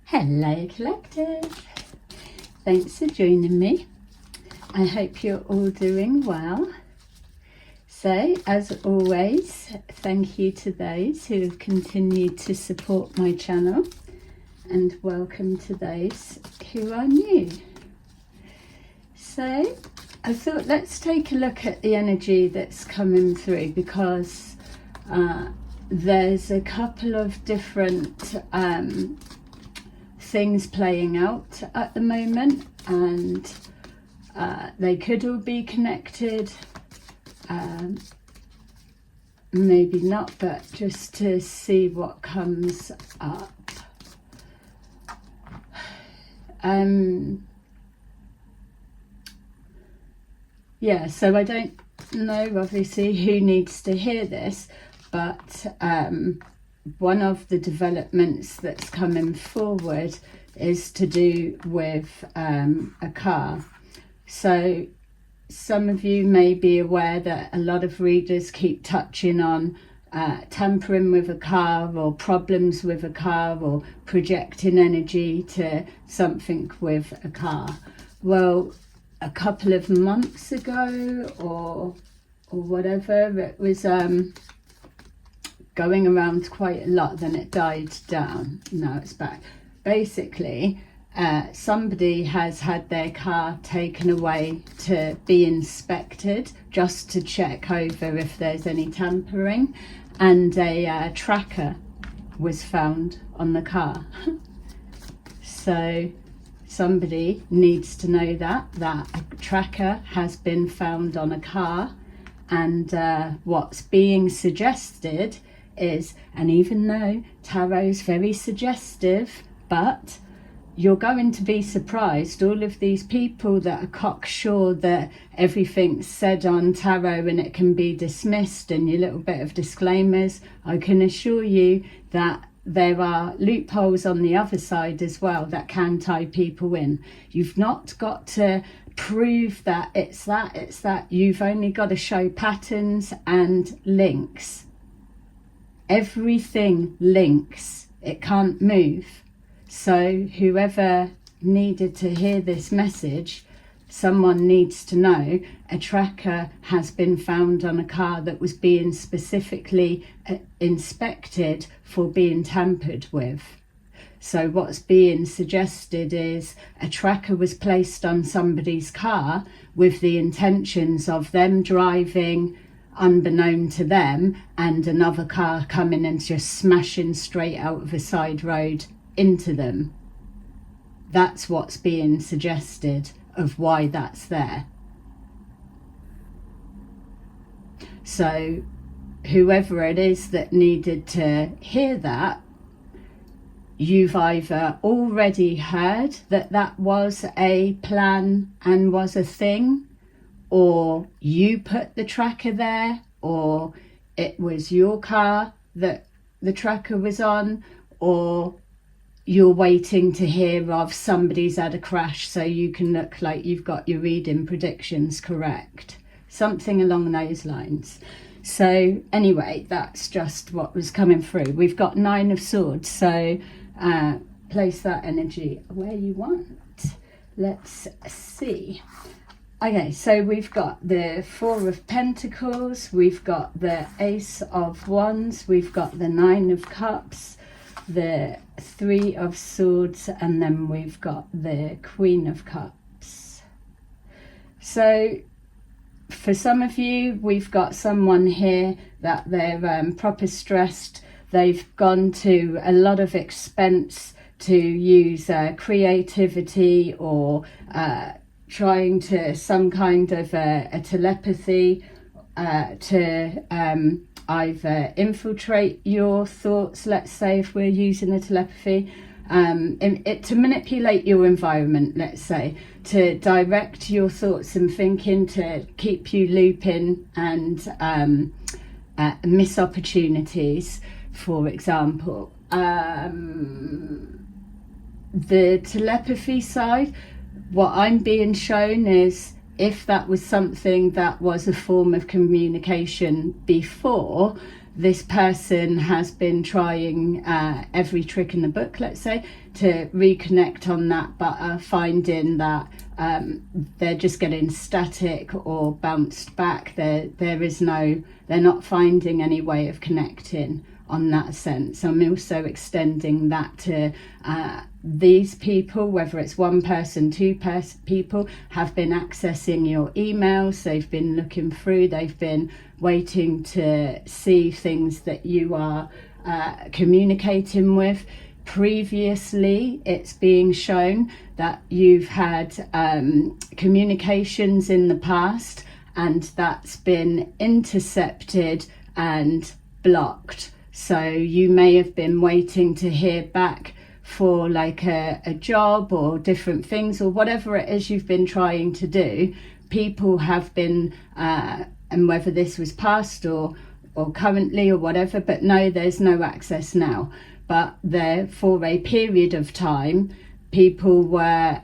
Hello Collective, thanks for joining me. I hope you're all doing well. So as always, thank you to those who have continued to support my channel, and welcome to those who are new. So I thought let's take a look at the energy that's coming through, because there's a couple of different things playing out at the moment, and they could all be connected, maybe not, but just to see what comes up. Yeah, so I don't know obviously who needs to hear this, but one of the developments that's coming forward is to do with a car. So some of you may be aware that a lot of readers keep touching on tampering with a car, or problems with a car, or projecting energy to something with a car. Well, a couple of months ago or whatever, it was going around quite a lot, then it died down. Now it's back. Basically, somebody has had their car taken away to be inspected, just to check over if there's any tampering, and a tracker was found on the car. So somebody needs to know that a tracker has been found on a car, and what's being suggested is, and even though tarot's very suggestive, but you're going to be surprised, all of these people that are cocksure that everything's said on tarot and it can be dismissed, and your little bit of disclaimers, I can assure you that there are loopholes on the other side as well that can tie people in. You've not got to prove that it's that. You've only got to show patterns and links. Everything links, it can't move. So whoever needed to hear this message, someone needs to know a tracker has been found on a car that was being specifically inspected for being tampered with. So what's being suggested is a tracker was placed on somebody's car with the intentions of them driving unbeknown to them, and another car coming and just smashing straight out of a side road into them. That's what's being suggested of why that's there. So whoever it is that needed to hear that, you've either already heard that that was a plan and was a thing, or you put the tracker there, or it was your car that the tracker was on, or you're waiting to hear of somebody's had a crash so you can look like you've got your reading predictions correct. Something along those lines. So anyway, that's just what was coming through. We've got 9 of Swords, so place that energy where you want. Let's see. Okay, so we've got the 4 of Pentacles, we've got the Ace of Wands, we've got the 9 of Cups, the 3 of Swords, and then we've got the Queen of Cups. So for some of you, we've got someone here that they're proper stressed. They've gone to a lot of expense to use creativity, or trying to some kind of a telepathy to either infiltrate your thoughts, let's say, if we're using a telepathy, to manipulate your environment, let's say, to direct your thoughts and thinking, to keep you looping and miss opportunities, for example. The telepathy side, what I'm being shown is, if that was something that was a form of communication before, this person has been trying every trick in the book, let's say, to reconnect on that, but are finding that they're just getting static or bounced back. They're not finding any way of connecting on that sense. I'm also extending that to these people, whether it's one person, people have been accessing your emails, they've been looking through, they've been waiting to see things that you are communicating with. Previously, it's being shown that you've had communications in the past, and that's been intercepted and blocked. So you may have been waiting to hear back for like a job or different things, or whatever it is you've been trying to do. People have been, and whether this was past or currently or whatever, but no, there's no access now. But there, for a period of time, people were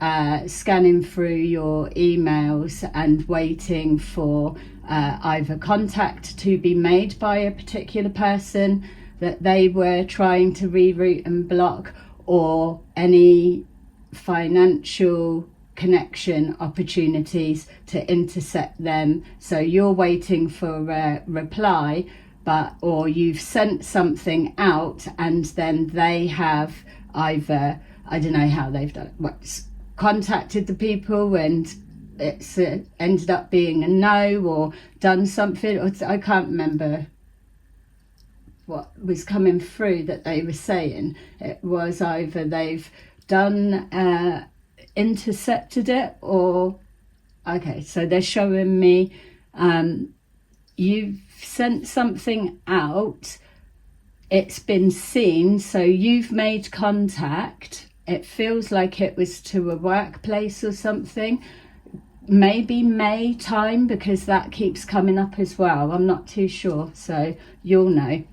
scanning through your emails and waiting for either contact to be made by a particular person that they were trying to reroute and block, or any financial connection opportunities to intercept them. So you're waiting for a reply, or you've sent something out and then they have either, I don't know how they've done it, contacted the people and it's ended up being a no, or done something, or I can't remember what was coming through that they were saying. It was either they've done intercepted it, or okay, so they're showing me you've sent something out, it's been seen, so you've made contact. It feels like it was to a workplace or something, maybe May time, because that keeps coming up as well. I'm not too sure, so you'll know.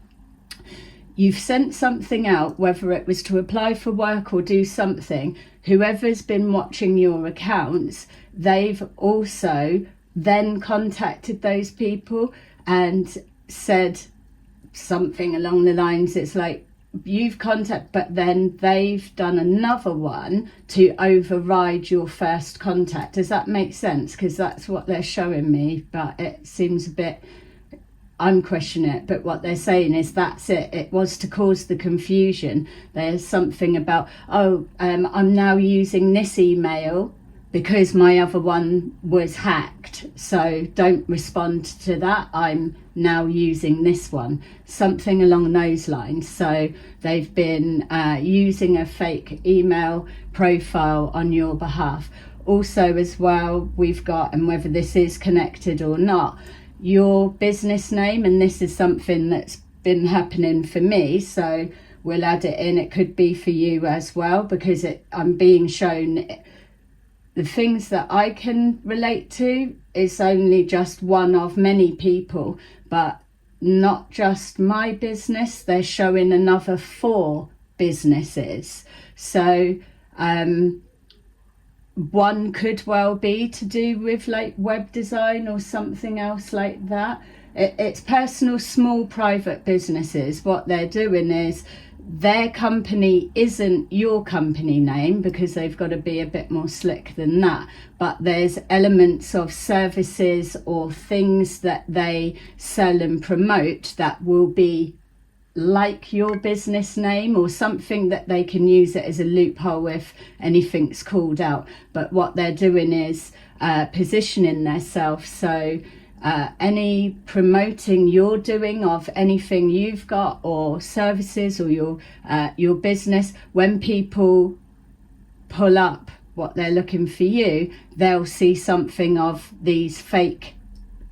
You've sent something out, whether it was to apply for work or do something. Whoever's been watching your accounts, they've also then contacted those people and said something along the lines, it's like, you've contacted, but then they've done another one to override your first contact. Does that make sense? Because that's what they're showing me, but it seems a bit, I'm questioning it, but what they're saying is that's it. It was to cause the confusion. There's something about, I'm now using this email because my other one was hacked, so don't respond to that. I'm now using this one. Something along those lines. So they've been using a fake email profile on your behalf. Also as well, we've got, and whether this is connected or not, your business name, and this is something that's been happening for me, so we'll add it in. It could be for you as well, because I'm being shown the things that I can relate to is only just one of many people, but not just my business. They're showing another 4 businesses. So one could well be to do with like web design or something else like that. It's personal, small, private businesses. What they're doing is their company isn't your company name, because they've got to be a bit more slick than that, but there's elements of services or things that they sell and promote that will be like your business name, or something that they can use it as a loophole if anything's called out. But what they're doing is positioning themselves, so any promoting you're doing of anything you've got, or services, or your business, when people pull up what they're looking for you, they'll see something of these fake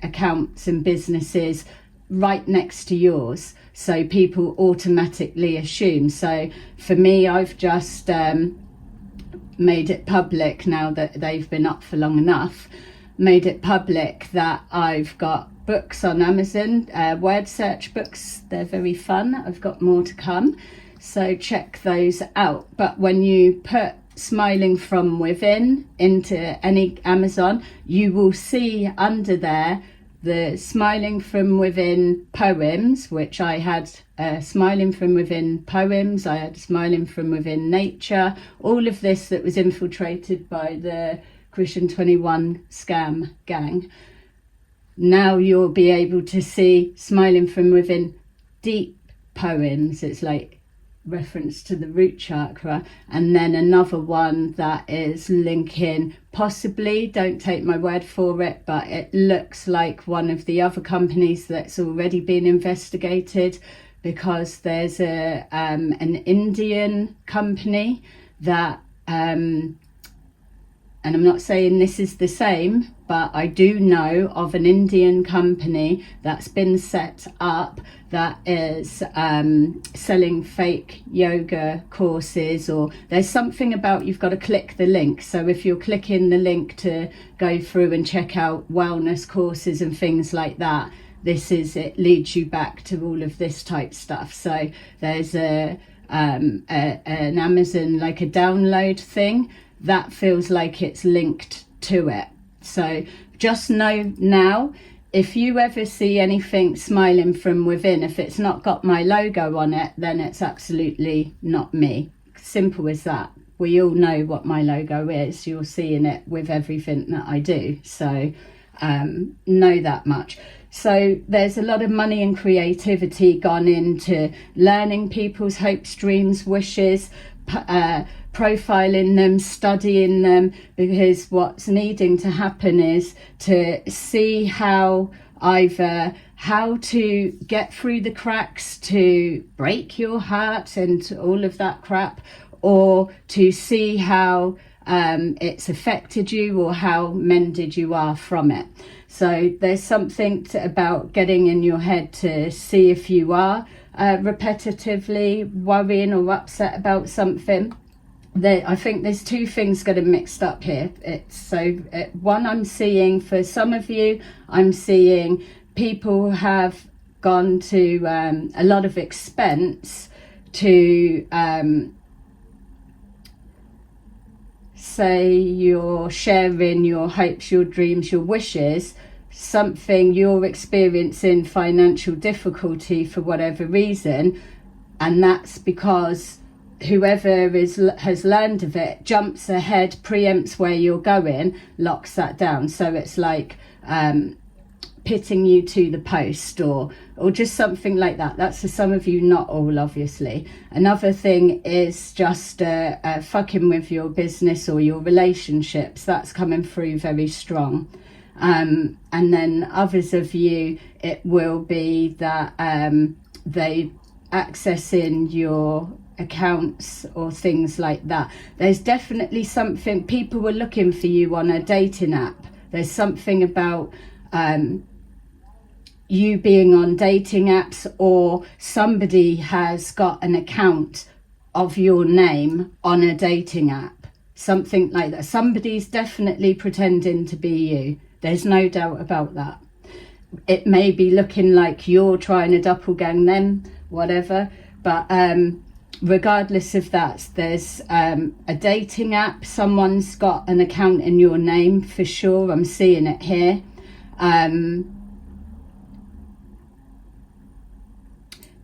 accounts and businesses right next to yours, so people automatically assume. So for me, I've just made it public now that they've been up for long enough, made it public that I've got books on Amazon, word search books. They're very fun. I've got more to come, so check those out. But when you put Smiling from Within into any Amazon, you will see under there the Smiling from Within poems, which I had Smiling from Within poems, I had Smiling from Within nature, all of this that was infiltrated by the Christian 21 scam gang. Now you'll be able to see Smiling from Within deep poems. It's like reference to the root chakra, and then another one that is linking, possibly, don't take my word for it, but it looks like one of the other companies that's already been investigated, because there's an Indian company that and I'm not saying this is the same, but I do know of an Indian company that's been set up that is selling fake yoga courses, or there's something about you've got to click the link. So if you're clicking the link to go through and check out wellness courses and things like that, it leads you back to all of this type stuff. So there's an Amazon, like a download thing, that feels like it's linked to it. So just know now, if you ever see anything Smiling from Within, if it's not got my logo on it, then it's absolutely not me. Simple as that. We all know what my logo is. You're seeing it with everything that I do. So know that much. So there's a lot of money and creativity gone into learning people's hopes, dreams, wishes, profiling them, studying them, because what's needing to happen is to see how to get through the cracks, to break your heart and all of that crap, or to see how it's affected you, or how mended you are from it. So there's something about getting in your head to see if you are repetitively worrying or upset about something. I think there's two things getting mixed up here. One, I'm seeing for some of you, I'm seeing people have gone to a lot of expense to say you're sharing your hopes, your dreams, your wishes, something you're experiencing financial difficulty for whatever reason, and that's because whoever has learned of it jumps ahead, preempts where you're going, locks that down. So it's like pitting you to the post, or just something like that. That's for some of you, not all, obviously. Another thing is just fucking with your business or your relationships. That's coming through very strong. And then others of you, it will be that they accessing your accounts or things like that. There's definitely something, people were looking for you on a dating app. There's something about you being on dating apps, or somebody has got an account of your name on a dating app, something like that. Somebody's definitely pretending to be you. There's no doubt about that. It may be looking like you're trying to doppelgang them, whatever, but regardless of that, there's a dating app. Someone's got an account in your name for sure. I'm seeing it here.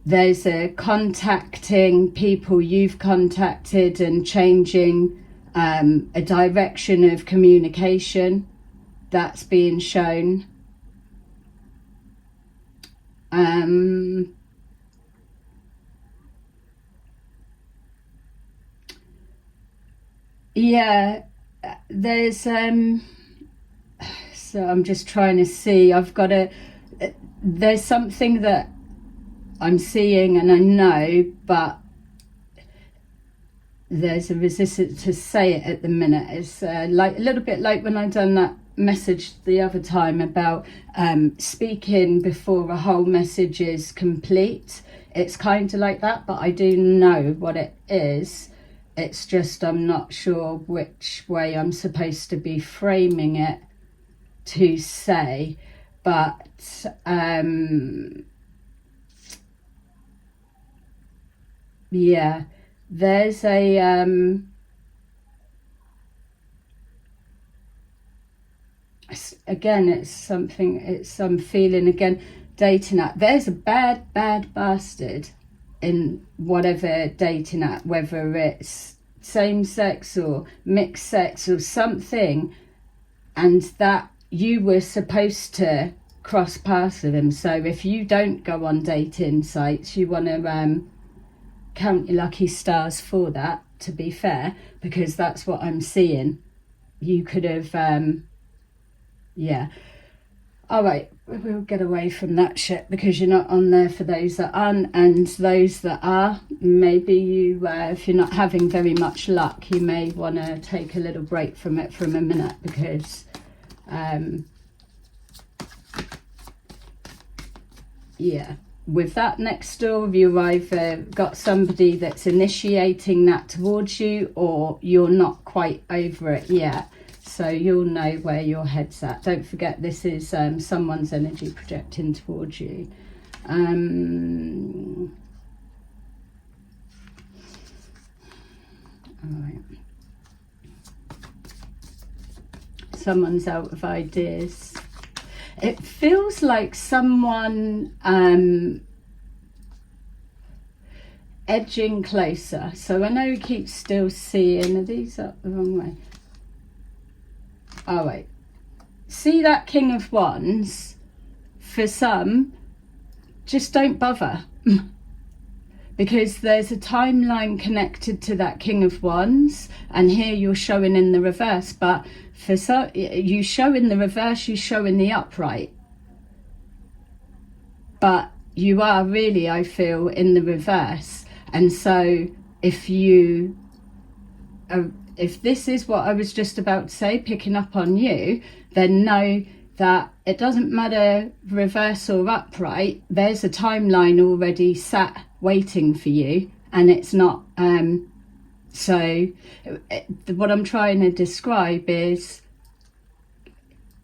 There's a contacting people you've contacted and changing a direction of communication that's being shown. Yeah, there's so I'm just trying to see, there's something that I'm seeing and I know, but there's a resistance to say it at the minute. It's like a little bit like when I done that message the other time about speaking before a whole message is complete. It's kind of like that, but I do know what it is. It's just I'm not sure which way I'm supposed to be framing it to say, but yeah, there's a again, it's something, it's some feeling again, dating app. There's a bad bastard in whatever dating app, whether it's same sex or mixed sex or something, and that you were supposed to cross paths with them. So if you don't go on dating sites, you want to count your lucky stars for that, to be fair, because that's what I'm seeing. You could have yeah. All right, we'll get away from that shit, because you're not on there for those that aren't, and those that are, maybe you, if you're not having very much luck, you may want to take a little break from it for a minute, because yeah, with that next door, you've either got somebody that's initiating that towards you, or you're not quite over it yet. So you'll know where your head's at. Don't forget, this is someone's energy projecting towards you. All right. Someone's out of ideas. It feels like someone edging closer. So I know you keep still seeing, are these up the wrong way? All right, see that King of Wands? For some, just don't bother, because there's a timeline connected to that King of Wands, and here you're showing in the reverse. But for some, you show in the reverse, you show in the upright, but you are really, I feel, in the reverse. And so if you if this is what I was just about to say, picking up on you, then know that it doesn't matter reverse or upright, there's a timeline already sat waiting for you, and it's not so what I'm trying to describe is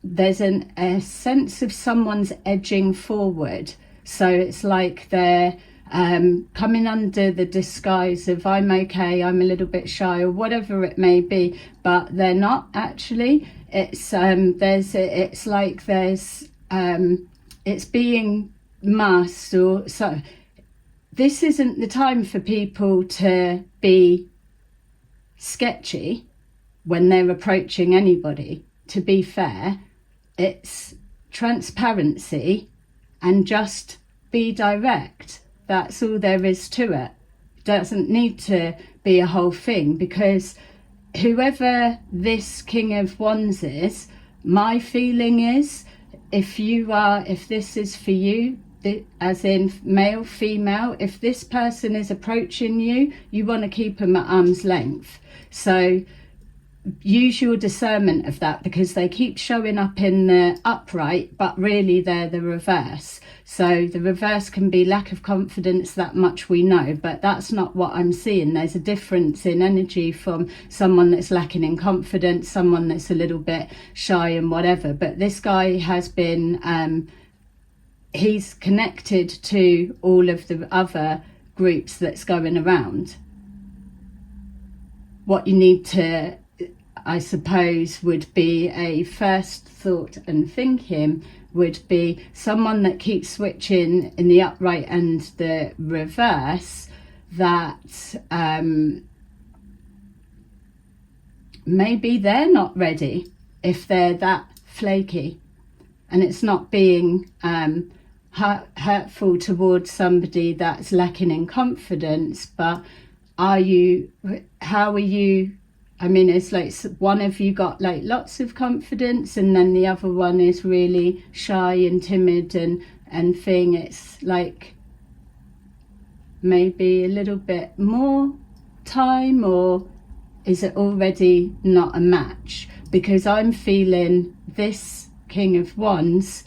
there's a sense of someone's edging forward. So it's like they're coming under the disguise of I'm okay, I'm a little bit shy, or whatever it may be, but they're not actually. It's it's like there's it's being masked, or so. This isn't the time for people to be sketchy when they're approaching anybody. To be fair, it's transparency and just be direct. That's all there is to it. Doesn't need to be a whole thing, because whoever this King of Wands is, my feeling is, if this is for you, as in male, female, if this person is approaching you, you want to keep them at arm's length. So use your discernment of that, because they keep showing up in the upright, but really they're the reverse. So the reverse can be lack of confidence, that much we know, but that's not what I'm seeing. There's a difference in energy from someone that's lacking in confidence, someone that's a little bit shy and whatever. But this guy has been, he's connected to all of the other groups that's going around. What you need to, I suppose, would be a first thought and thinking would be someone that keeps switching in the upright and the reverse, that maybe they're not ready if they're that flaky, and it's not being hurtful towards somebody that's lacking in confidence, but how are you? I mean, it's like one of you got like lots of confidence, and then the other one is really shy and timid and thing. It's like maybe a little bit more time, or is it already not a match? Because I'm feeling this King of Wands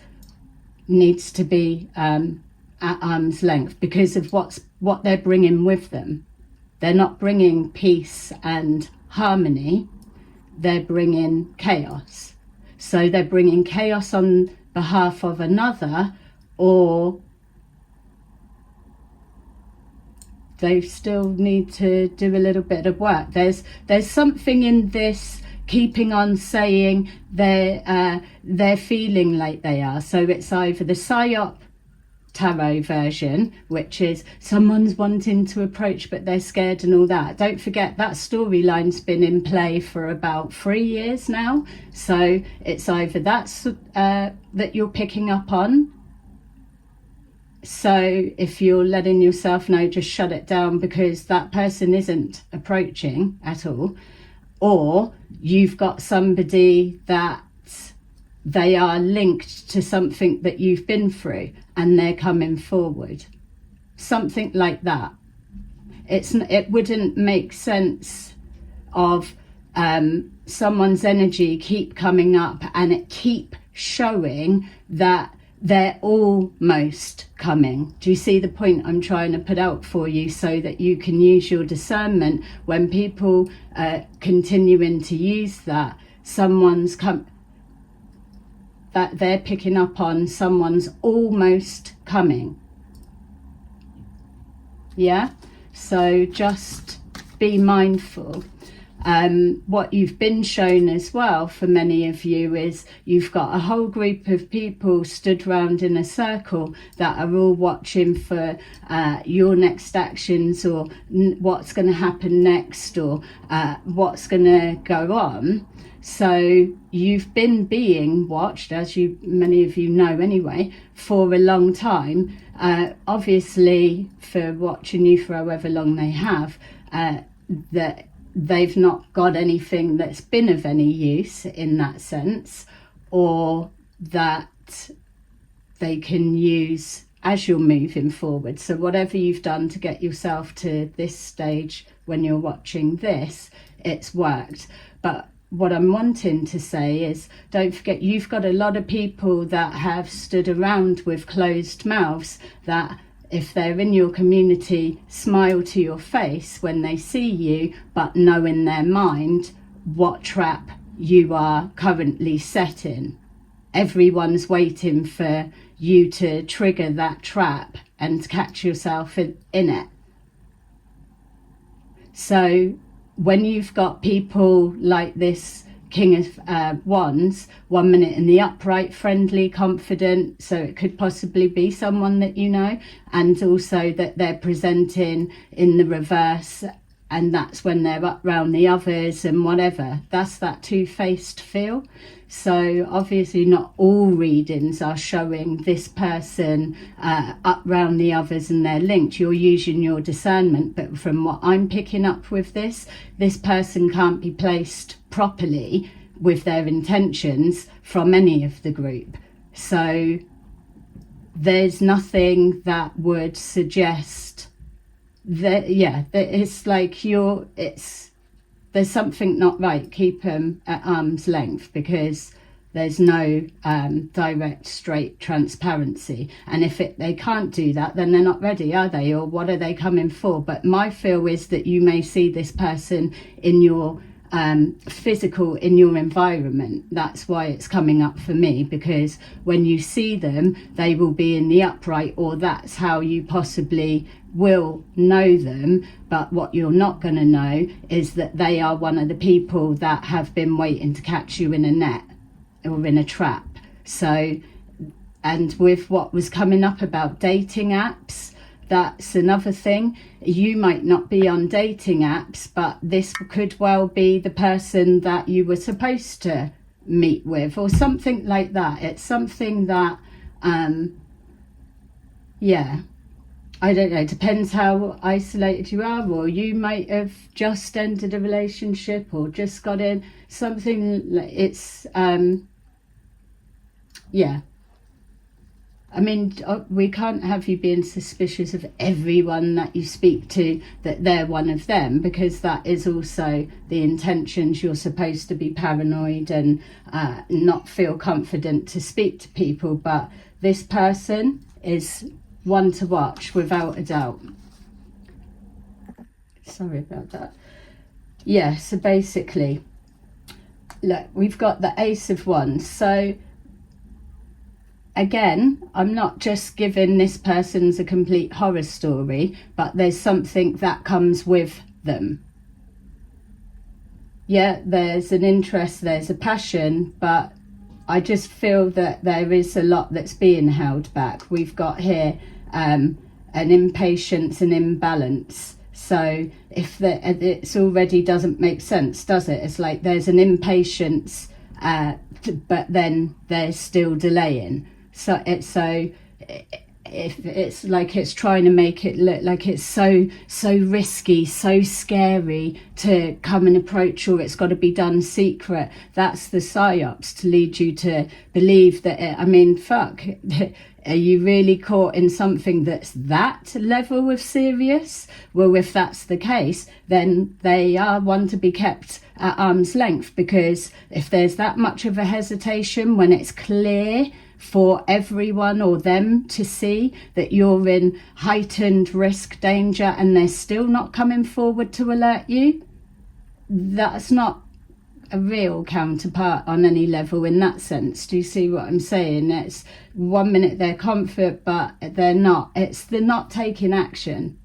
needs to be at arm's length because of what they're bringing with them. They're not bringing peace and harmony, they're bringing chaos. So they're bringing chaos on behalf of another, or they still need to do a little bit of work. There's something in this keeping on saying they're feeling like they are. So it's either the psyop tarot version, which is someone's wanting to approach but they're scared and all that. Don't forget that storyline's been in play for about 3 years now, so it's either that's that you're picking up on. So if you're letting yourself know, just shut it down because that person isn't approaching at all, or you've got somebody that they are linked to something that you've been through and they're coming forward, something like that. It wouldn't make sense of someone's energy keep coming up and it keep showing that they're almost coming. Do you see the point I'm trying to put out for you, so that you can use your discernment when people continuing to use that that they're picking up on someone's almost coming. Yeah, so just be mindful. What you've been shown as well for many of you is you've got a whole group of people stood round in a circle that are all watching for your next actions, or what's going to happen next, or what's going to go on. So you've been being watched, as many of you know anyway, for a long time. Obviously, for watching you for however long they have, that they've not got anything that's been of any use in that sense, or that they can use as you're moving forward. So whatever you've done to get yourself to this stage when you're watching this, it's worked. But what I'm wanting to say is, don't forget, you've got a lot of people that have stood around with closed mouths that, if they're in your community, smile to your face when they see you, but know in their mind what trap you are currently set in. Everyone's waiting for you to trigger that trap and catch yourself in it. So when you've got people like this King of Wands, 1 minute in the upright, friendly, confident, so it could possibly be someone that you know, and also that they're presenting in the reverse, and that's when they're up round the others and whatever. That's that two-faced feel. So obviously not all readings are showing this person up round the others and they're linked. You're using your discernment, but from what I'm picking up with this person can't be placed properly with their intentions from any of the group. So there's nothing that would suggest that, that it's like there's something not right. Keep them at arm's length, because there's no direct, straight transparency. And if they can't do that, then they're not ready, are they? Or what are they coming for? But my feel is that you may see this person in your physical, in your environment. That's why it's coming up for me, because when you see them, they will be in the upright, or that's how you possibly will know them. But what you're not going to know is that they are one of the people that have been waiting to catch you in a net or in a trap. So, and with what was coming up about dating apps, that's another thing. You might not be on dating apps, but this could well be the person that you were supposed to meet with, or something like that. It's something that I don't know, depends how isolated you are, or you might have just ended a relationship or just got in something. It's I mean, we can't have you being suspicious of everyone that you speak to, that they're one of them, because that is also the intentions. You're supposed to be paranoid and not feel confident to speak to people. But this person is one to watch, without a doubt. Sorry about that. Yeah, so basically, look, we've got the Ace of Wands. So again, I'm not just giving this person's a complete horror story, but there's something that comes with them. yeah, there's an interest, there's a passion, but I just feel that there is a lot that's being held back. We've got here an impatience and imbalance. So if it's already doesn't make sense, does it? It's like there's an impatience, but then there's still delaying. So if it's like it's trying to make it look like it's so risky, so scary to come and approach, or it's got to be done secret. That's the psyops to lead you to believe that I mean, fuck, are you really caught in something that's that level of serious? Well, if that's the case, then they are one to be kept at arm's length, because if there's that much of a hesitation when it's clear for everyone or them to see that you're in heightened risk, danger, and they're still not coming forward to alert you, that's not a real counterpart on any level in that sense. Do you see what I'm saying? It's 1 minute they're confident, but they're not. They're not taking action.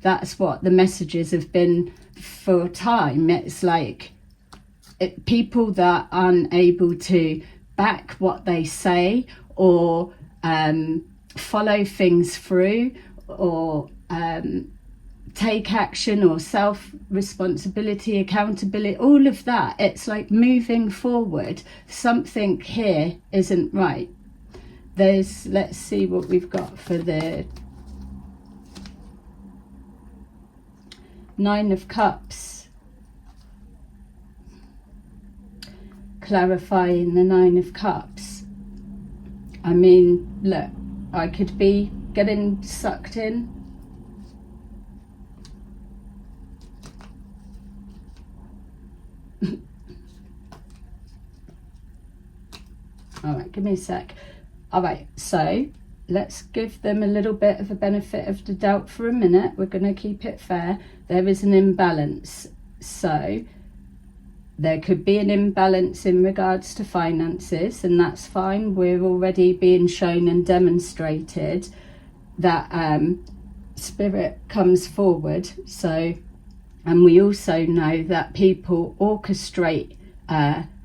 That's what the messages have been for time. It's like people that aren't able to back what they say, or follow things through, or take action, or self-responsibility, accountability, all of that. It's like moving forward. Something here isn't right. Let's see what we've got for the Nine of Cups. Clarifying the Nine of Cups. I mean, look, I could be getting sucked in. All right, give me a sec. All right, so let's give them a little bit of a benefit of the doubt for a minute. We're going to keep it fair. There is an imbalance. So there could be an imbalance in regards to finances, and that's fine. We're already being shown and demonstrated that spirit comes forward. So, and we also know that people orchestrate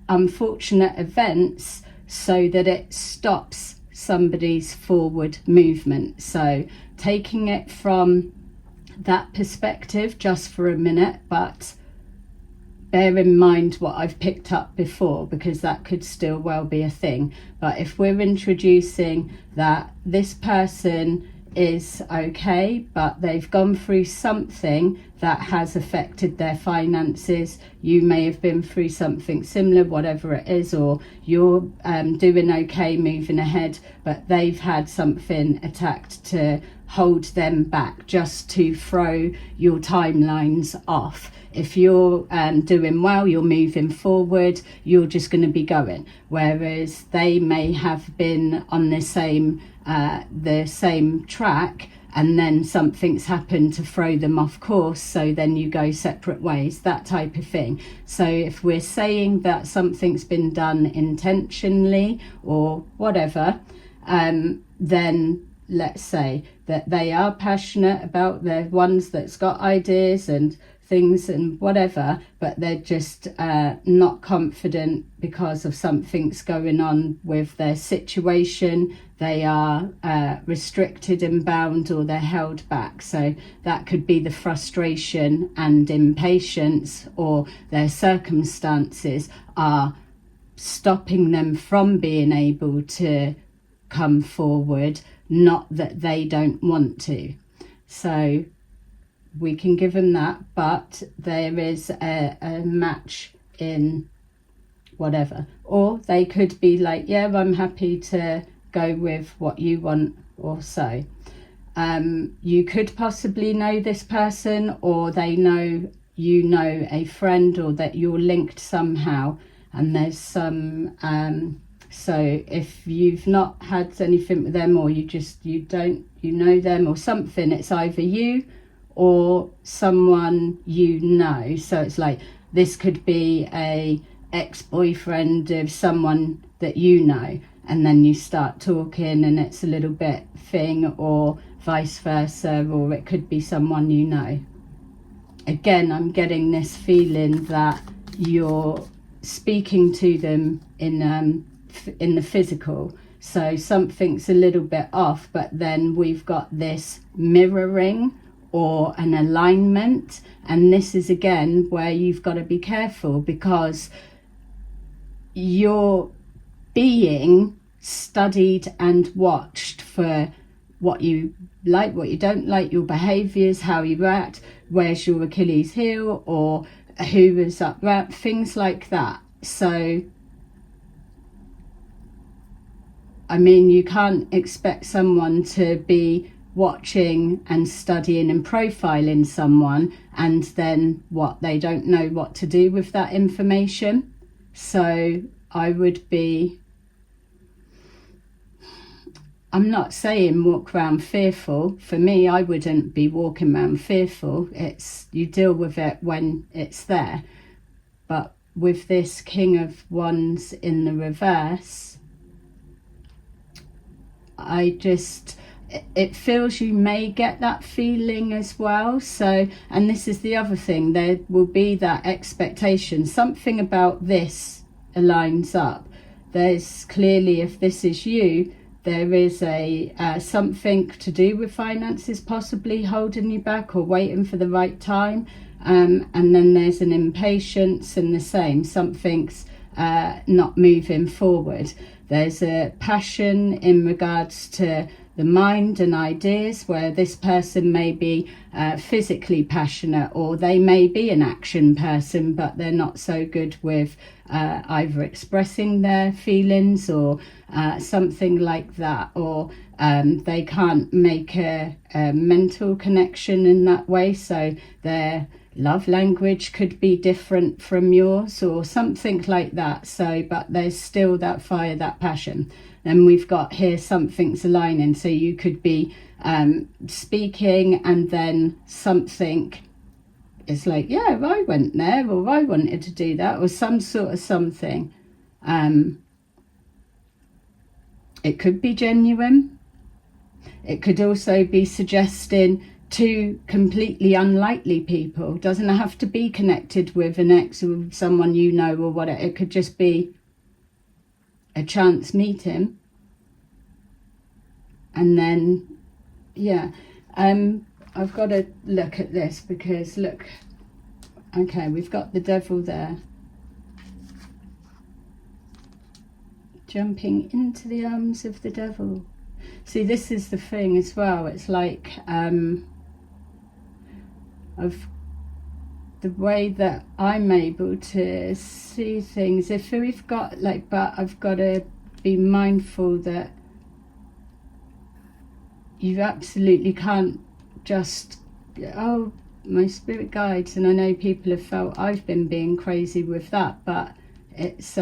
unfortunate events so that it stops somebody's forward movement. So taking it from that perspective just for a minute, but bear in mind what I've picked up before, because that could still well be a thing. But if we're introducing that this person is okay, but they've gone through something that has affected their finances, you may have been through something similar, whatever it is, or you're doing okay, moving ahead, but they've had something attacked to hold them back, just to throw your timelines off. If you're doing well, you're moving forward, you're just going to be going, whereas they may have been on the same track, and then something's happened to throw them off course, so then you go separate ways, that type of thing. So if we're saying that something's been done intentionally or whatever, then let's say that they are passionate about the ones that's got ideas and things and whatever, but they're just not confident because of something's going on with their situation. They are restricted and bound, or they're held back. So that could be the frustration and impatience, or their circumstances are stopping them from being able to come forward, not that they don't want to. So we can give them that, but there is a match in whatever. Or they could be like, yeah, I'm happy to go with what you want, or so. You could possibly know this person, or they know you know a friend, or that you're linked somehow, and there's some so if you've not had anything with them, or you know them or something, it's either you or someone you know. So it's like, this could be a ex-boyfriend of someone that you know, and then you start talking and it's a little bit thing, or vice versa, or it could be someone you know. Again, I'm getting this feeling that you're speaking to them in the physical. So something's a little bit off, but then we've got this mirroring or an alignment, and this is again where you've got to be careful, because you're being studied and watched for what you like, what you don't like, your behaviours, how you act, where's your Achilles heel, or who is up, things like that. So I mean, you can't expect someone to be watching and studying and profiling someone and then they don't know what to do with that information. So I would be, I'm not saying walk around fearful. For me, I wouldn't be walking around fearful. It's, you deal with it when it's there. But with this King of Wands in the reverse, it feels you may get that feeling as well. So, and this is the other thing, there will be that expectation. Something about this aligns up. There's clearly, if this is you, there is a something to do with finances possibly holding you back or waiting for the right time. And then there's an impatience in the same. Something's not moving forward. There's a passion in regards to the mind and ideas, where this person may be physically passionate, or they may be an action person, but they're not so good with either expressing their feelings or something like that, or they can't make a mental connection in that way. So their love language could be different from yours or something like that. So, but there's still that fire, that passion. And we've got here something's aligning. So you could be speaking and then something is like, yeah, I went there, or I wanted to do that, or some sort of something. It could be genuine. It could also be suggesting two completely unlikely people. Doesn't have to be connected with an ex or someone you know or whatever. It could just be a chance meeting. And then, yeah, I've got to look at this because look, okay, we've got the devil there. Jumping into the arms of the devil. See, this is the thing as well. It's like, of the way that I'm able to see things. If we've got like, but I've got to be mindful that you absolutely can't just, oh, my spirit guides, and I know people have felt I've been being crazy with that, but it's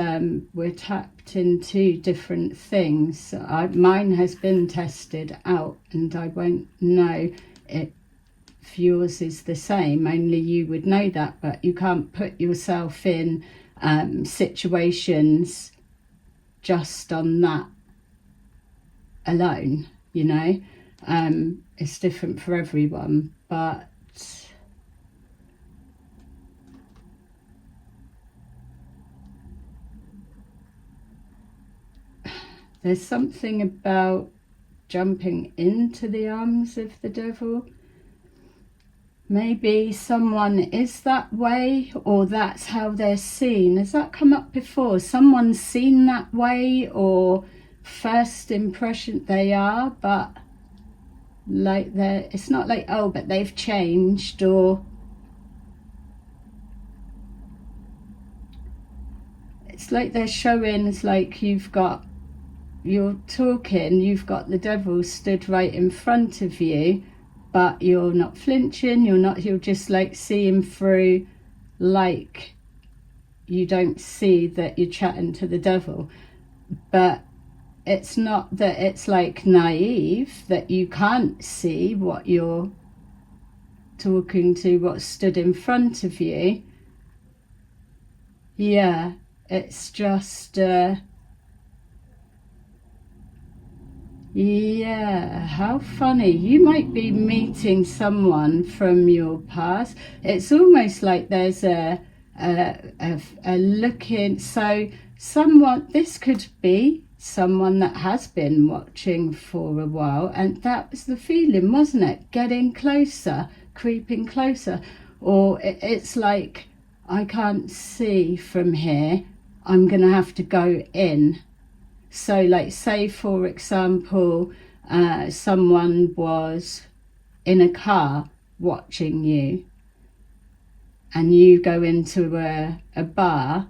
we're tapped into different things. Mine has been tested out, and I won't know if yours is the same. Only you would know that, but you can't put yourself in situations just on that alone, you know. It's different for everyone, but there's something about jumping into the arms of the devil. Maybe someone is that way, or that's how they're seen. Has that come up before? Someone's seen that way, or first impression they are, but like it's not like, oh, but they've changed, or it's like they're showing, it's like you're talking, you've got the devil stood right in front of you, but you're not flinching, you're just like seeing through, like you don't see that you're chatting to the devil. But it's not that it's like naive, that you can't see what you're talking to, what stood in front of you. Yeah, it's just yeah, how funny. You might be meeting someone from your past. It's almost like there's a looking. So someone, this could be someone that has been watching for a while, and that was the feeling, wasn't it? Getting closer, creeping closer. Or it's like, I can't see from here, I'm gonna have to go in. So like, say for example, someone was in a car watching you, and you go into a bar,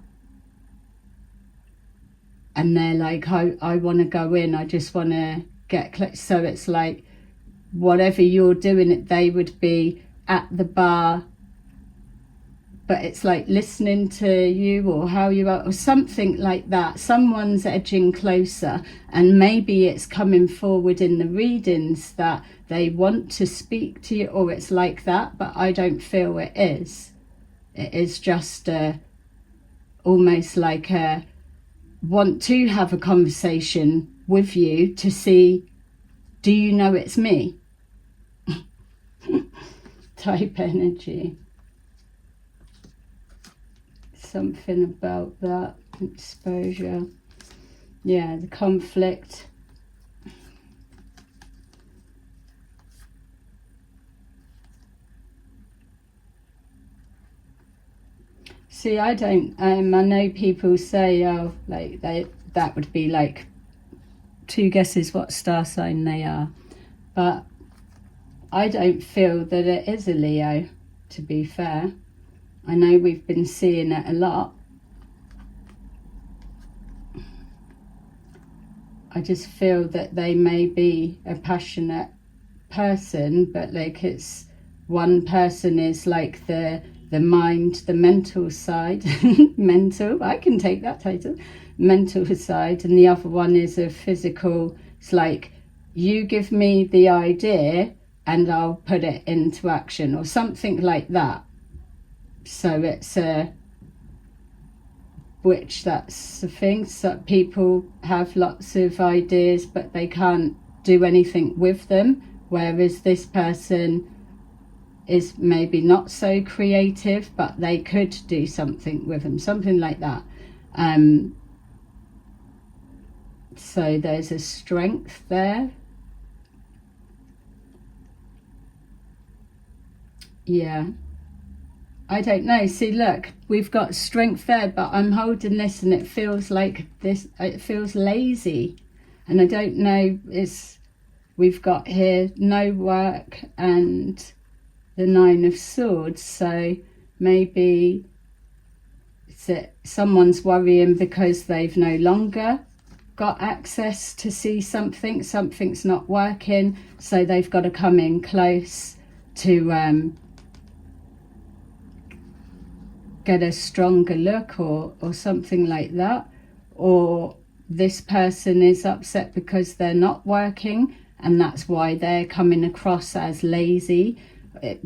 and they're like, I want to go in, I just want to get close. So it's like, whatever you're doing, they would be at the bar, but it's like listening to you, or how you are, or something like that. Someone's edging closer, and maybe it's coming forward in the readings that they want to speak to you, or it's like that, but I don't feel it is. It is just almost like a want to have a conversation with you to see, do you know it's me? Type energy. Something about that exposure. Yeah, the conflict. See, I don't, I know people say, oh, like that would be like 2 guesses what star sign they are. But I don't feel that it is a Leo, to be fair. I know we've been seeing it a lot. I just feel that they may be a passionate person, but like, it's one person is like the mind, the mental side, mental, I can take that title, mental side, and the other one is a physical. It's like, you give me the idea and I'll put it into action, or something like that. So it's which that's the thing, so people have lots of ideas but they can't do anything with them, whereas this person is maybe not so creative, but they could do something with them, something like that. So there's a strength there. Yeah, I don't know. See, look, we've got strength there, but I'm holding this and it feels like this, it feels lazy. And I don't know, we've got here no work and the 9 of Swords. So maybe someone's worrying because they've no longer got access to see something, something's not working, so they've got to come in close to get a stronger look, or something like that. Or this person is upset because they're not working, and that's why they're coming across as lazy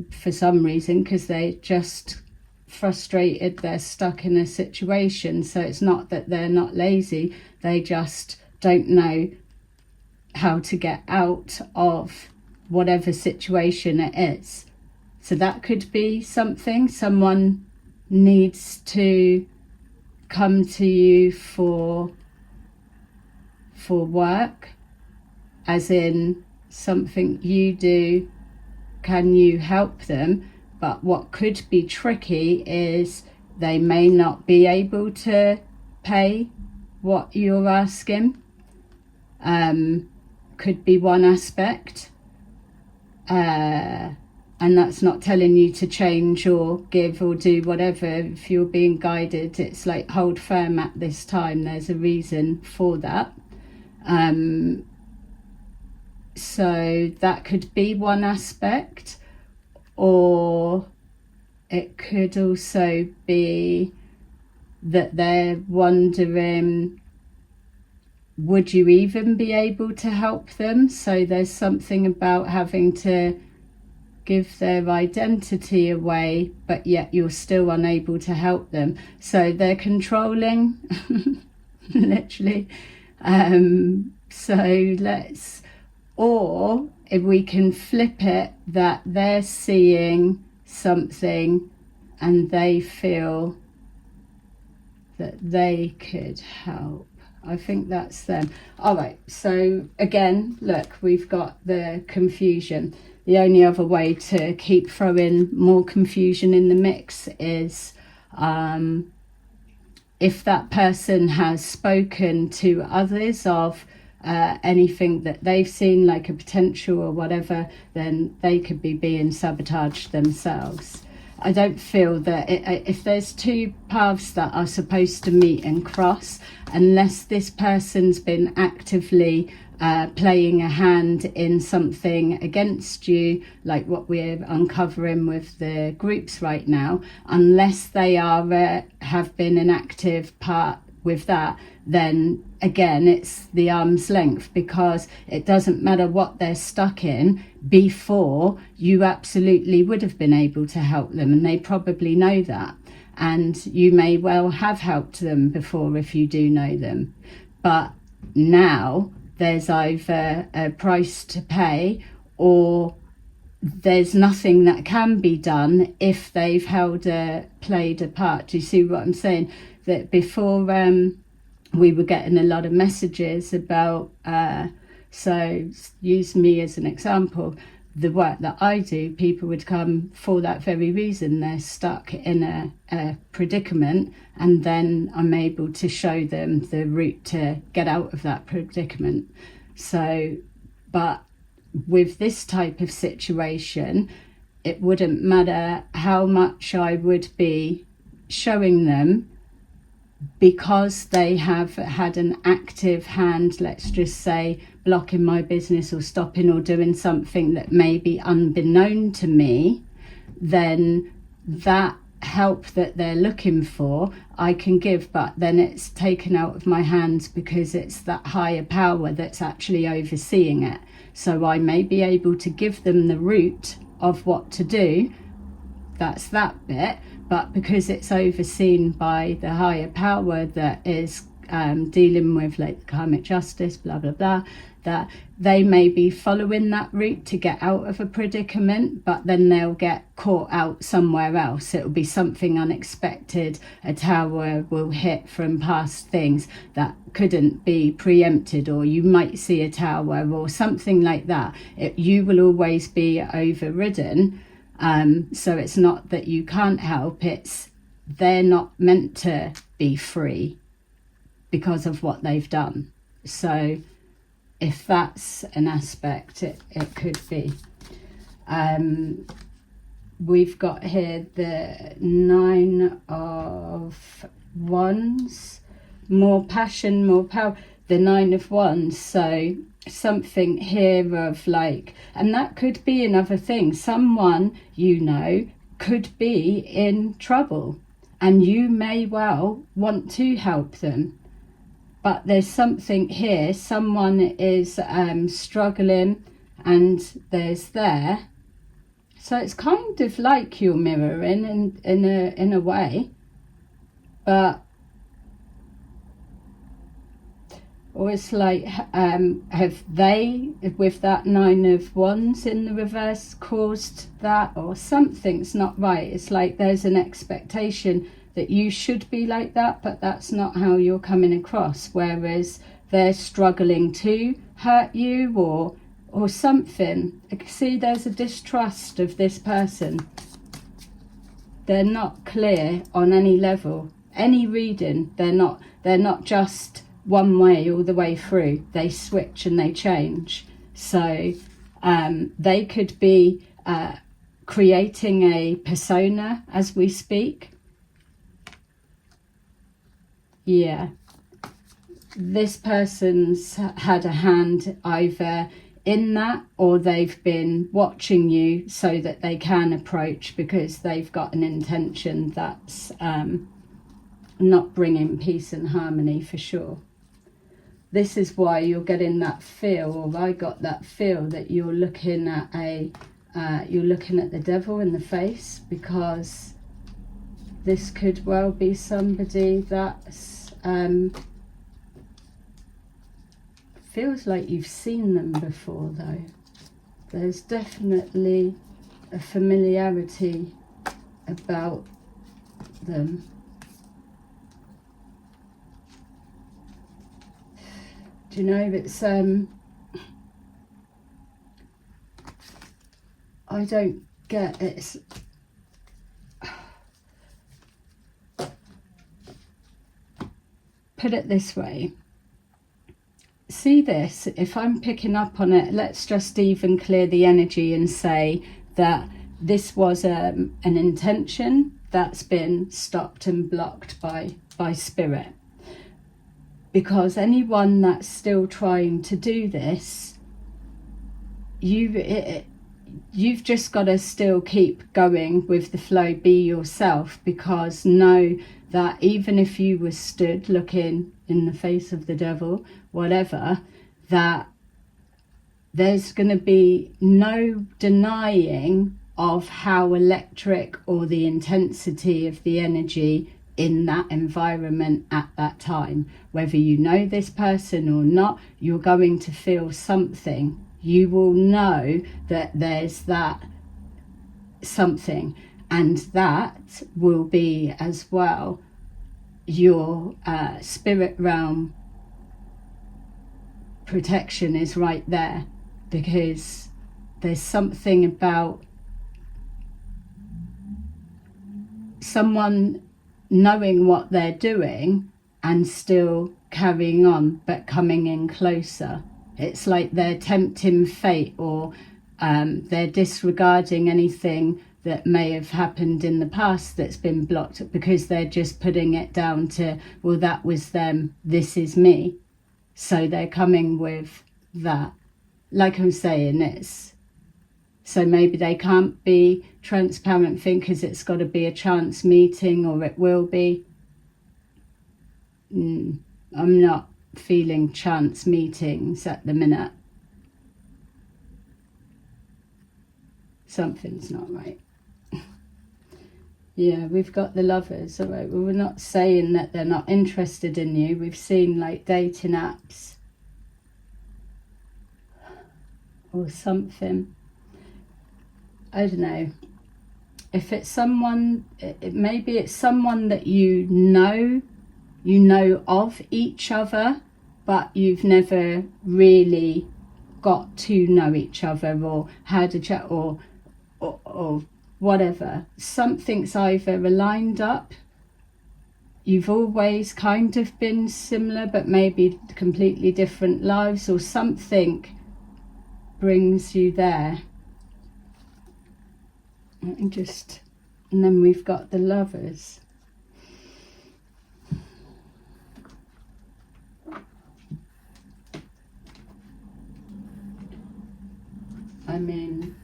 for some reason, because they're just frustrated, they're stuck in a situation. So it's not that they're not lazy, they just don't know how to get out of whatever situation it is. So that could be something. Someone needs to come to you for work, as in something you do, can you help them? But what could be tricky is they may not be able to pay what you're asking. Could be one aspect. And that's not telling you to change or give or do whatever. If you're being guided, it's like, hold firm at this time. There's a reason for that. So that could be one aspect. Or it could also be that they're wondering, would you even be able to help them? So there's something about having to give their identity away, but yet you're still unable to help them. So they're controlling, literally. Or if we can flip it, that they're seeing something and they feel that they could help. I think that's them. All right, so again, look, we've got the confusion. The only other way to keep throwing more confusion in the mix is if that person has spoken to others of anything that they've seen, like a potential or whatever, then they could be being sabotaged themselves. I don't feel that if there's two paths that are supposed to meet and cross, unless this person's been actively playing a hand in something against you, like what we're uncovering with the groups right now, unless they are have been an active part with that, then again it's the arm's length, because it doesn't matter what they're stuck in. Before, you absolutely would have been able to help them, and they probably know that, and you may well have helped them before if you do know them. But now there's either a price to pay, or there's nothing that can be done if they've played a part. Do you see what I'm saying? That before we were getting a lot of messages about, so use me as an example, the work that I do, people would come for that very reason. They're stuck in a predicament, and then I'm able to show them the route to get out of that predicament. So, but with this type of situation, it wouldn't matter how much I would be showing them, because they have had an active hand, let's just say, blocking my business or stopping or doing something that may be unbeknown to me, then that help that they're looking for I can give, but then it's taken out of my hands because it's that higher power that's actually overseeing it. So I may be able to give them the route of what to do, that's that bit, but because it's overseen by the higher power that is dealing with like karmic justice, blah blah blah, that they may be following that route to get out of a predicament, but then they'll get caught out somewhere else. It'll be something unexpected. A tower will hit from past things that couldn't be preempted, or you might see a tower or something like that. You will always be overridden. So it's not that you can't help, it's they're not meant to be free because of what they've done. So if that's an aspect, it could be. We've got here the 9 of Wands, more passion, more power, the 9 of Wands. So something here of like, and that could be another thing, someone you know could be in trouble and you may well want to help them, but there's something here, someone is struggling, and there's there, so it's kind of like you're mirroring in a way, but or it's like, have they, with that 9 of Wands in the reverse, caused that, or something's not right. It's like there's an expectation that you should be like that, but that's not how you're coming across, whereas they're struggling to hurt you or something. See, there's a distrust of this person. They're not clear on any level, any reading. They're not just one way all the way through. They switch and they change. So they could be creating a persona as we speak. Yeah, this person's had a hand either in that, or they've been watching you so that they can approach, because they've got an intention that's not bringing peace and harmony for sure. This is why you're getting that feel, or I got that feel, that you're looking at the devil in the face, because this could well be somebody that's feels like you've seen them before though. There's definitely a familiarity about them. Do you know, it's I don't get it. Put it this way. See this, if I'm picking up on it, let's just even clear the energy and say that this was an intention that's been stopped and blocked by spirit. Because anyone that's still trying to do this, you've just got to still keep going with the flow, be yourself, because know that even if you were stood looking in the face of the devil, whatever, that there's going to be no denying of how electric or the intensity of the energy in that environment at that time. Whether you know this person or not, you're going to feel something. You will know that there's that something, and that will be as well your spirit realm protection is right there, because there's something about someone knowing what they're doing and still carrying on, but coming in closer. It's like they're tempting fate, or they're disregarding anything that may have happened in the past that's been blocked, because they're just putting it down to, well, that was them, this is me. So they're coming with that. Like I'm saying, it's so maybe they can't be transparent thing because it's got to be a chance meeting, or it will be. I'm not feeling chance meetings at the minute. Something's not right. Yeah, we've got the Lovers. All right, well, we're not saying that they're not interested in you. We've seen like dating apps or something. I don't know. If it's someone, maybe it's someone that you know of each other, but you've never really got to know each other or had a chat or whatever. Something's either aligned up, you've always kind of been similar but maybe completely different lives, or something brings you there. And then we've got the Lovers. I mean,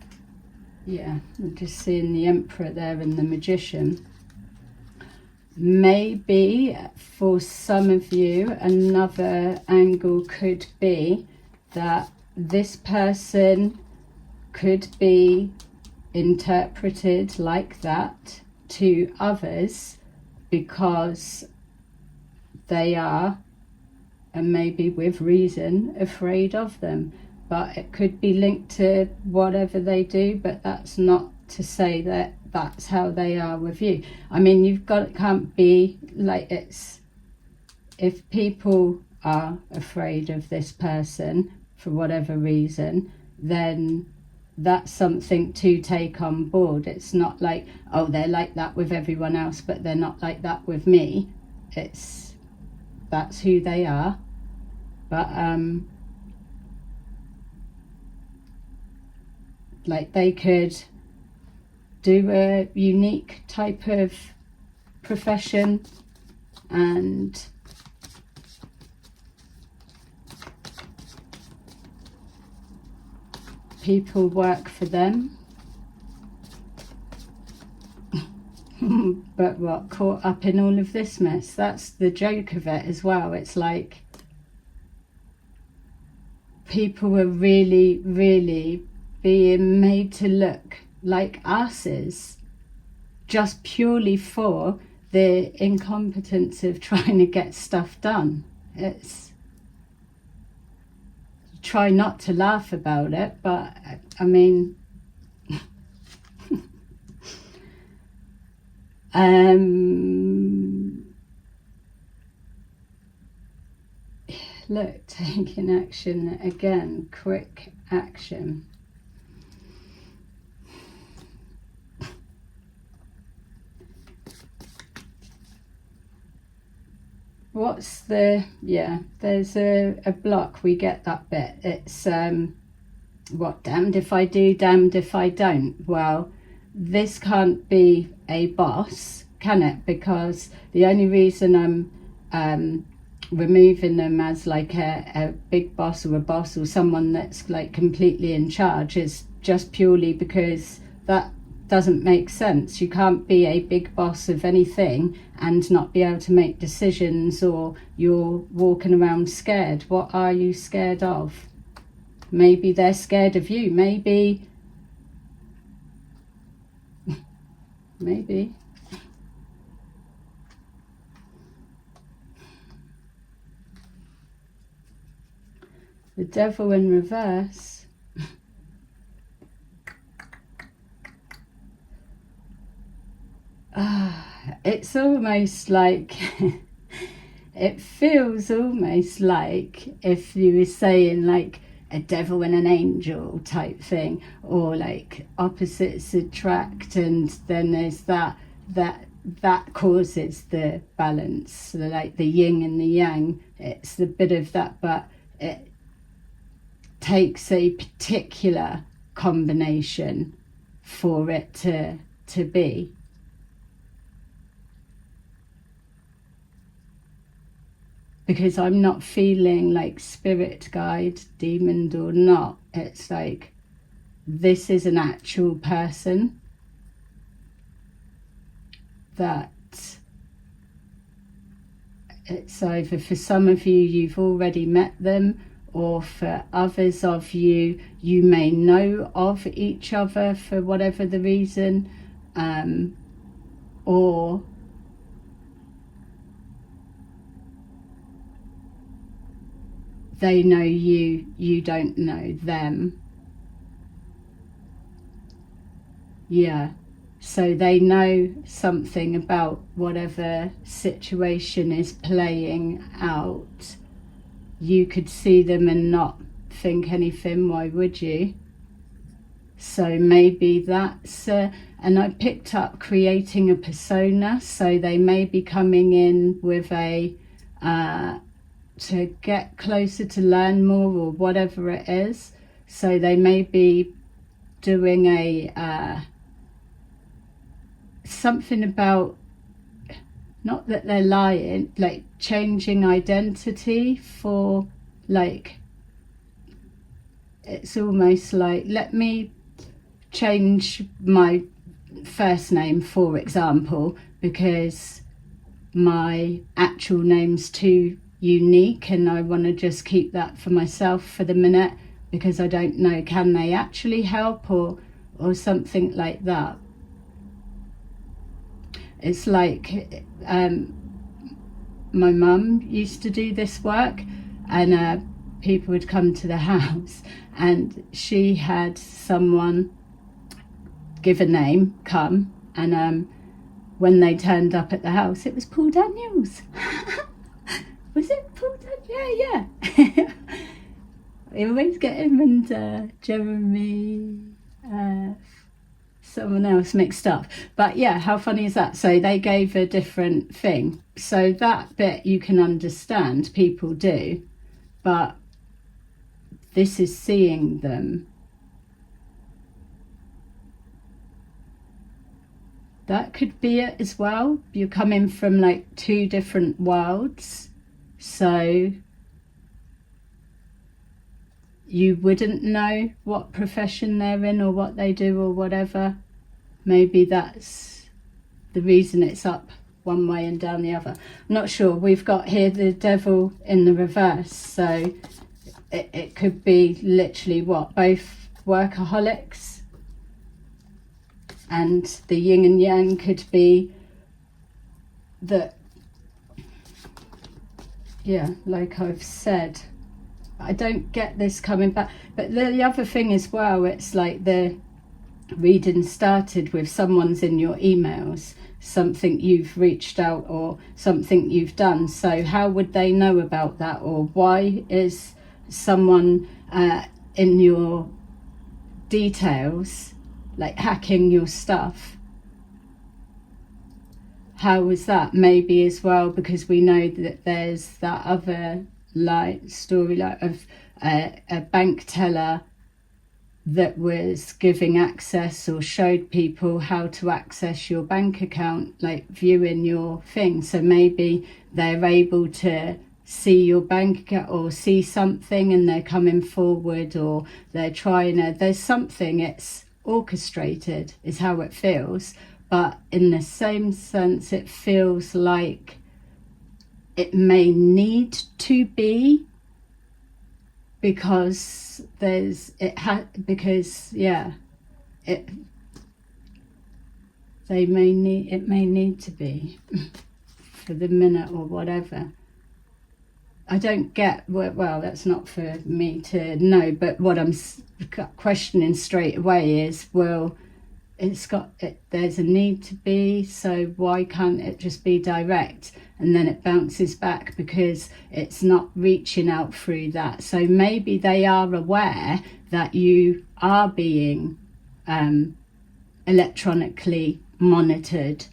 yeah, I'm just seeing the Emperor there and the Magician. Maybe for some of you, another angle could be that this person could be interpreted like that to others because they are, and maybe with reason, afraid of them. But it could be linked to whatever they do, but that's not to say that that's how they are with you. I mean, it can't be like it's, if people are afraid of this person for whatever reason, then that's something to take on board. It's not like, oh, they're like that with everyone else, but they're not like that with me. That's who they are. But like they could do a unique type of profession, and people work for them. But what, caught up in all of this mess? That's the joke of it as well. It's like people are really, really being made to look like asses just purely for the incompetence of trying to get stuff done. It's, try not to laugh about it, but I mean look, taking action again, quick action. What's the, yeah, there's a block, we get that bit. It's, what, damned if I do, damned if I don't. Well, this can't be a boss, can it? Because the only reason I'm removing them as like a big boss or a boss or someone that's like completely in charge is just purely because that doesn't make sense. You can't be a big boss of anything and not be able to make decisions, or you're walking around scared. What are you scared of? Maybe they're scared of you. Maybe maybe the devil in reverse. It's almost like it feels almost like if you were saying like a devil and an angel type thing, or like opposites attract, and then there's that causes the balance, so like the yin and the yang. It's the bit of that, but it takes a particular combination for it to be. Because I'm not feeling like spirit guide, demon or not. It's like, this is an actual person that it's either for some of you, you've already met them, or for others of you, you may know of each other for whatever the reason, or they know you, you don't know them. Yeah, so they know something about whatever situation is playing out. You could see them and not think anything, why would you? So maybe that's, and I picked up creating a persona, so they may be coming in with a, to get closer, to learn more, or whatever it is. So they may be doing a something about, not that they're lying, like changing identity for, like, it's almost like, let me change my first name, for example, because my actual name's too unique and I want to just keep that for myself for the minute, because I don't know, can they actually help, or something like that. It's like my mum used to do this work, and people would come to the house and she had someone give a name, come, and when they turned up at the house, it was Paul Daniels. Was it Paul Daniels? Yeah. I always get him and Jeremy, someone else mixed up. But yeah, how funny is that? So they gave a different thing. So that bit you can understand, people do. But this is seeing them. That could be it as well. You're coming from like two different worlds. So you wouldn't know what profession they're in or what they do or whatever. Maybe that's the reason it's up one way and down the other. I'm not sure. We've got here the devil in the reverse. So it could be literally what? Both workaholics. And the yin and yang could be that, yeah, like I've said, I don't get this coming back. But the other thing as well, it's like the reading started with someone's in your emails, something you've reached out or something you've done. So how would they know about that? Or why is someone in your details like hacking your stuff? How was that? Maybe as well because we know that there's that other story of a bank teller that was giving access or showed people how to access your bank account, like viewing your thing. So maybe they're able to see your bank account or see something and they're coming forward, or they're trying to, there's something, it's orchestrated is how it feels. But in the same sense, it feels like it may need to be, because it may need to be for the minute or whatever. I don't get, well, that's not for me to know, but what I'm questioning straight away is, well, there's a need to be, so why can't it just be direct? And then it bounces back because it's not reaching out through that. So maybe they are aware that you are being electronically monitored,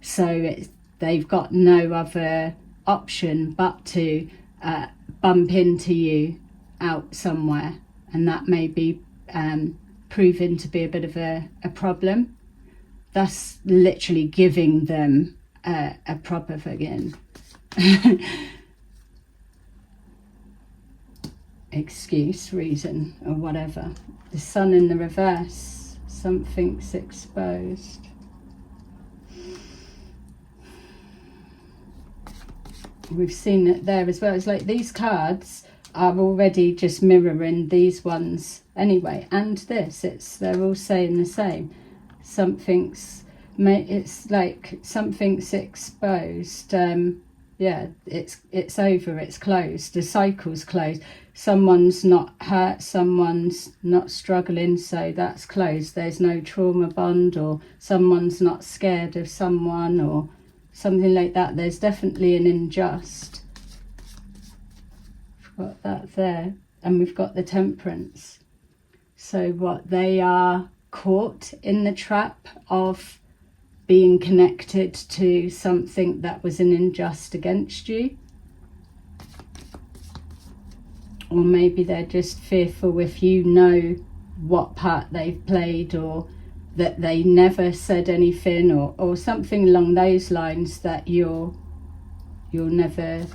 so they've got no other option but to bump into you out somewhere, and that may be proven to be a bit of a problem. That's literally giving them a proper again excuse, reason, or whatever. The sun in the reverse, something's exposed. We've seen it there as well. It's like these cards are already just mirroring these ones anyway, and they're all saying the same. It's like something's exposed. It's over, it's closed, the cycle's closed. Someone's not hurt, someone's not struggling, so that's closed. There's no trauma bond, or someone's not scared of someone or something like that. There's definitely an unjust. We've got that there, and we've got the Temperance. So what, they are caught in the trap of being connected to something that was an unjust against you. Or maybe they're just fearful if you know what part they've played, or that they never said anything, or something along those lines, that you'll never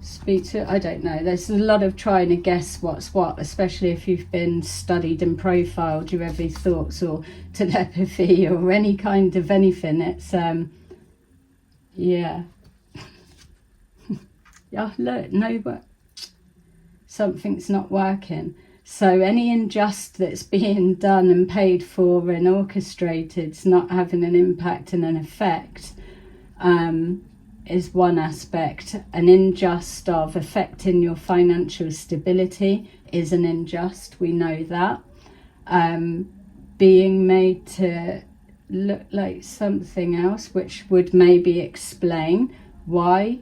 speak to. I don't know. There's a lot of trying to guess what's what, especially if you've been studied and profiled, your every thoughts or telepathy or any kind of anything. It's yeah, look, no, but something's not working. So any injustice that's being done and paid for and orchestrated is not having an impact and an effect, is one aspect. An injustice of affecting your financial stability is an injustice, we know that. Being made to look like something else, which would maybe explain why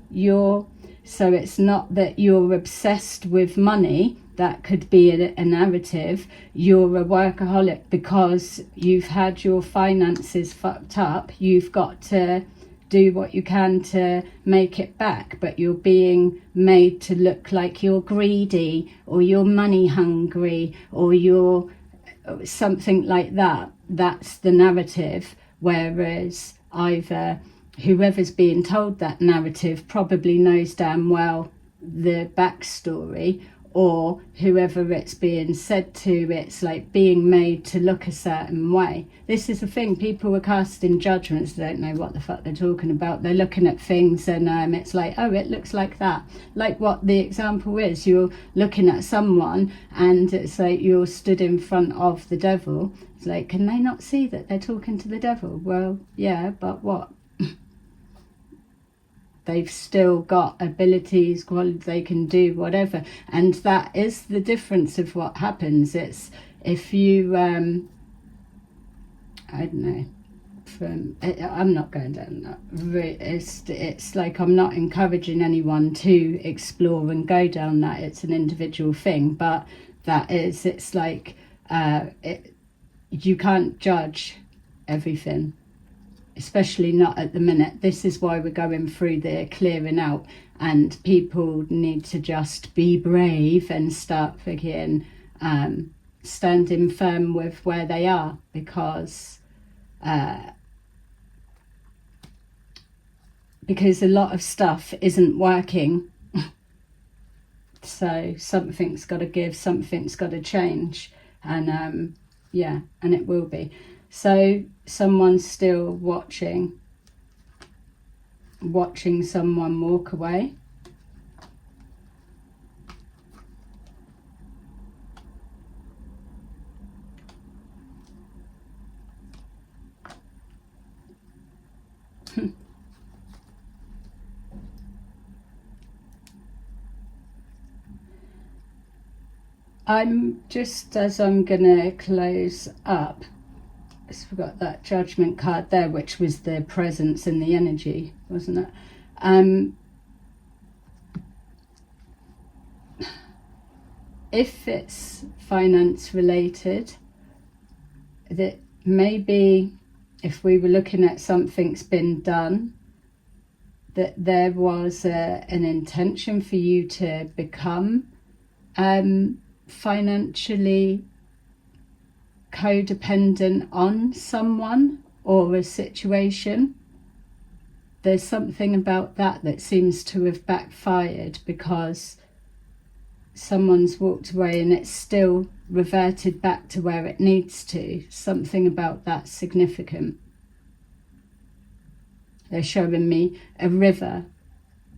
so it's not that you're obsessed with money. That could be a narrative. You're a workaholic because you've had your finances fucked up. You've got to do what you can to make it back, but you're being made to look like you're greedy, or you're money hungry, or you're something like that. That's the narrative. Whereas either whoever's being told that narrative probably knows damn well the backstory, or whoever it's being said to, it's like being made to look a certain way. This is the thing, people are casting judgments, they don't know what the fuck they're talking about. They're looking at things and it's like, oh, it looks like that. Like what the example is, you're looking at someone and it's like you're stood in front of the devil. It's like, can they not see that they're talking to the devil? Well, yeah, but what? They've still got abilities, qualities, they can do whatever. And that is the difference of what happens. It's if you, I don't know, I'm not going down that. It's like I'm not encouraging anyone to explore and go down that. It's an individual thing, but it's like you can't judge everything, especially not at the minute. This is why we're going through the clearing out, and people need to just be brave and start again, standing firm with where they are, because a lot of stuff isn't working. So something's got to give, something's got to change, and yeah, and it will be. So someone's still watching someone walk away. As I'm gonna close up, I forgot that judgment card there, which was the presence and the energy, wasn't it? If it's finance related, that maybe if we were looking at something's been done, that there was an intention for you to become financially codependent on someone or a situation. There's something about that seems to have backfired, because someone's walked away and it's still reverted back to where it needs to. Something about that significant. They're showing me a river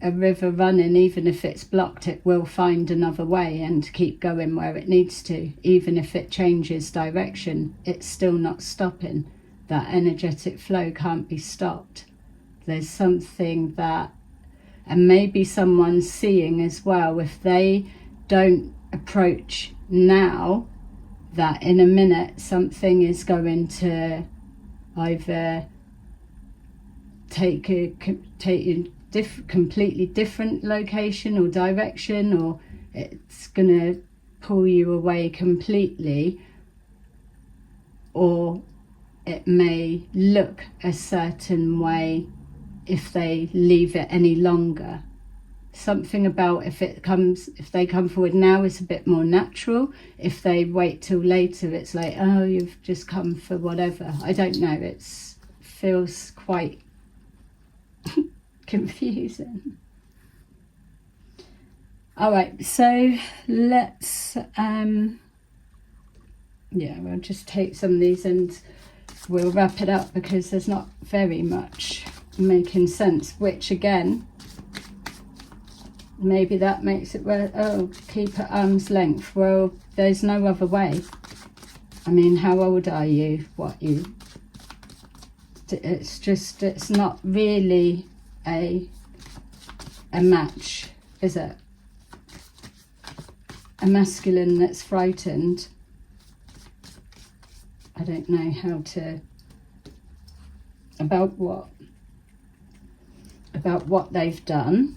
running. Even if it's blocked, it will find another way and keep going where it needs to. Even if it changes direction, it's still not stopping. That energetic flow can't be stopped. There's something that, and maybe someone's seeing as well, if they don't approach now, that in a minute something is going to either take a completely different location or direction, or it's going to pull you away completely, or it may look a certain way if they leave it any longer. Something about if they come forward now, it's a bit more natural. If they wait till later, it's like, oh, you've just come for whatever. I don't know, it feels quite confusing. All right, so let's we'll just take some of these and we'll wrap it up, because there's not very much making sense, which again, maybe that makes it where, oh, keep at arm's length. Well, there's no other way. I mean, how old are you? It's not really a match, is it? A masculine that's frightened. I don't know how to, about what they've done,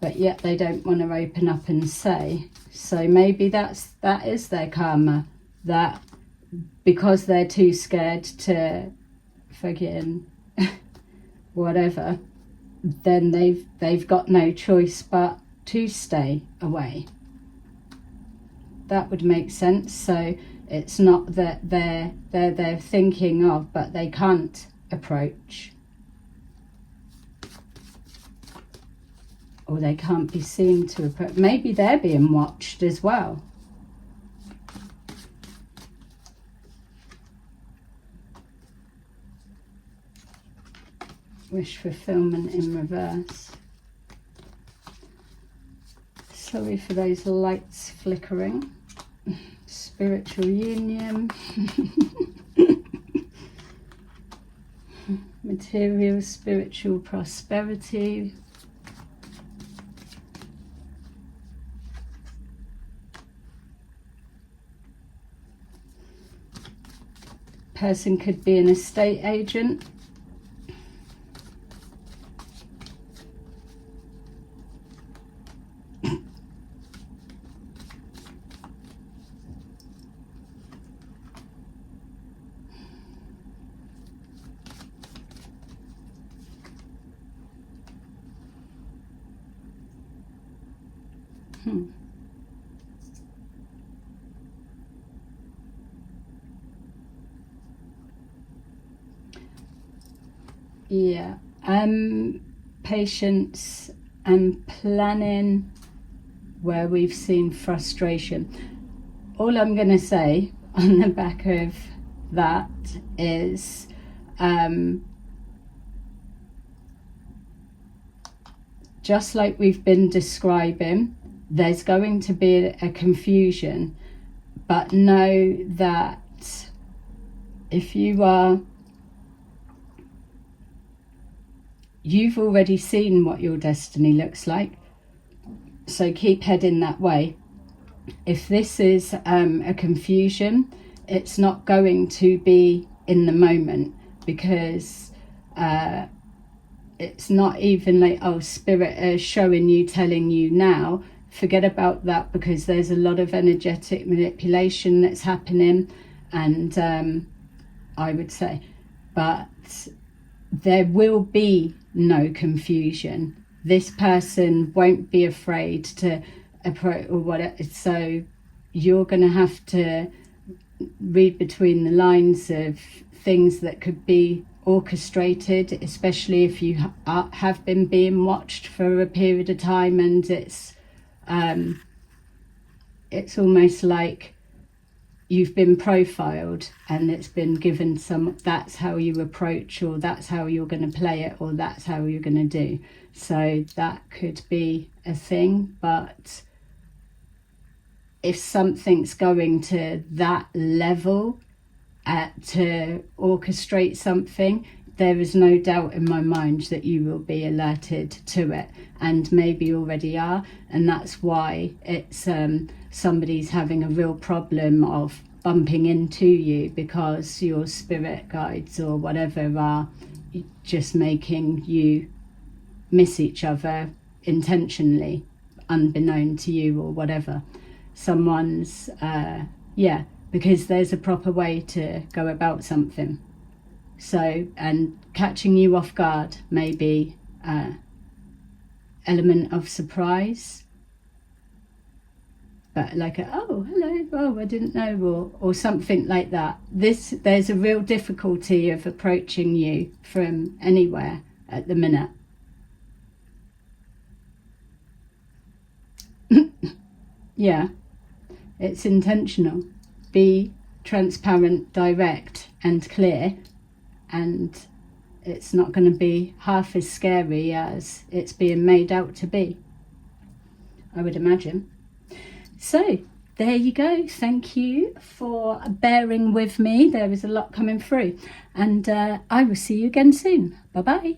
but yet they don't want to open up and say. So maybe that is their karma, that because they're too scared to fucking whatever, then they've got no choice but to stay away. That would make sense. So it's not that they're thinking of, but they can't approach, or they can't be seen to approach. Maybe they're being watched as well. Wish fulfillment in reverse. Sorry for those lights flickering. Spiritual union. Material, spiritual prosperity. person could be an estate agent. Yeah, patience and planning, where we've seen frustration. All I'm going to say on the back of that is just like we've been describing, there's going to be a confusion, but know that if you are, you've already seen what your destiny looks like, so keep heading that way. If this is a confusion, it's not going to be in the moment, because it's not even like, oh, spirit is showing you, telling you now. Forget about that, because there's a lot of energetic manipulation that's happening, and I would say, but there will be no confusion. This person won't be afraid to approach or whatever, so you're going to have to read between the lines of things that could be orchestrated, especially if you have been being watched for a period of time, and it's almost like you've been profiled and it's been given some, that's how you approach, or that's how you're going to play it, or that's how you're going to do. So that could be a thing. But if something's going to that level to orchestrate something, there is no doubt in my mind that you will be alerted to it, and maybe already are, and that's why it's somebody's having a real problem of bumping into you, because your spirit guides or whatever are just making you miss each other intentionally, unbeknown to you or whatever. Someone's because there's a proper way to go about something. So, and catching you off guard may be element of surprise, but like oh, hello, oh, I didn't know, or something like that. There's a real difficulty of approaching you from anywhere at the minute. Yeah, it's intentional. Be transparent, direct and clear, and it's not going to be half as scary as it's being made out to be, I would imagine. So there you go. Thank you for bearing with me. There is a lot coming through, and I will see you again soon. Bye bye.